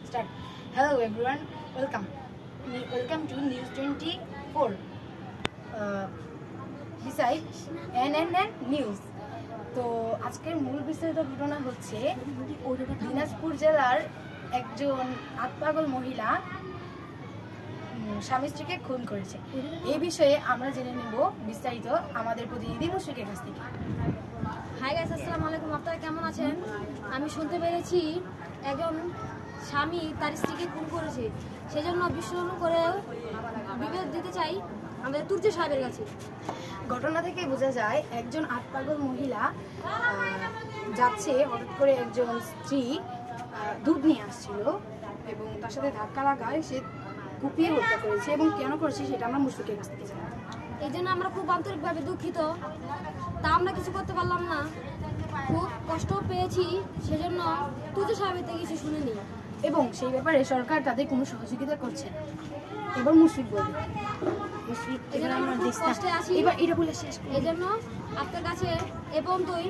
Start. Hello everyone, welcome to News 24. Beside NNN News. তো আজকের মূল বিস্তারিত ঘটনা হচ্ছে দিনাজপুর জেলার একজন আত্মপাগল মহিলা স্বামী স্ত্রীকে খুন করেছে। এই বিষয়ে আমরা জেনে নেব বিস্তারিত আমাদের প্রতিনিধি মুশফিকের কাছ থেকে। হাই গাইস, আসসালামু আলাইকুম। আপনারা কেমন আছেন? আমি শুনতে পেরেছি একজন স্বামী তার স্ত্রীকে খুন করেছে, সেজন্য বিশ্লেষণ করে বিবেক দিতে চাই আমাদের তুর্জি সাহেবের কাছে। ঘটনা থেকে বোঝা যায় একজন আত্মপাগল মহিলা যাচ্ছে, হঠাৎ করে একজন স্ত্রী দুধ নিয়ে আসছিল এবং তার সাথে ধাক্কা লাগায় সে কুপিয়ে হত্যা করেছে। এবং কেন করেছে সেটা আমরা মুশফিকের কাছ থেকে জানি। এই জন্য আমরা খুব আন্তরিকভাবে দুঃখিত, তা আমরা কিছু করতে পারলাম না, খুব কষ্ট পেয়েছি, সেজন্য তুর্জি সাহেবের থেকে কিছু শুনে নিই। এবং সেই ব্যাপারে সরকার তাদের কোনো সহযোগিতা করছে না। এবার মুশফিক বলবে। কষ্টে আছি, এবার এটা বলে শেষ। এই জন্য আপনার কাছে এ পর্যন্তই।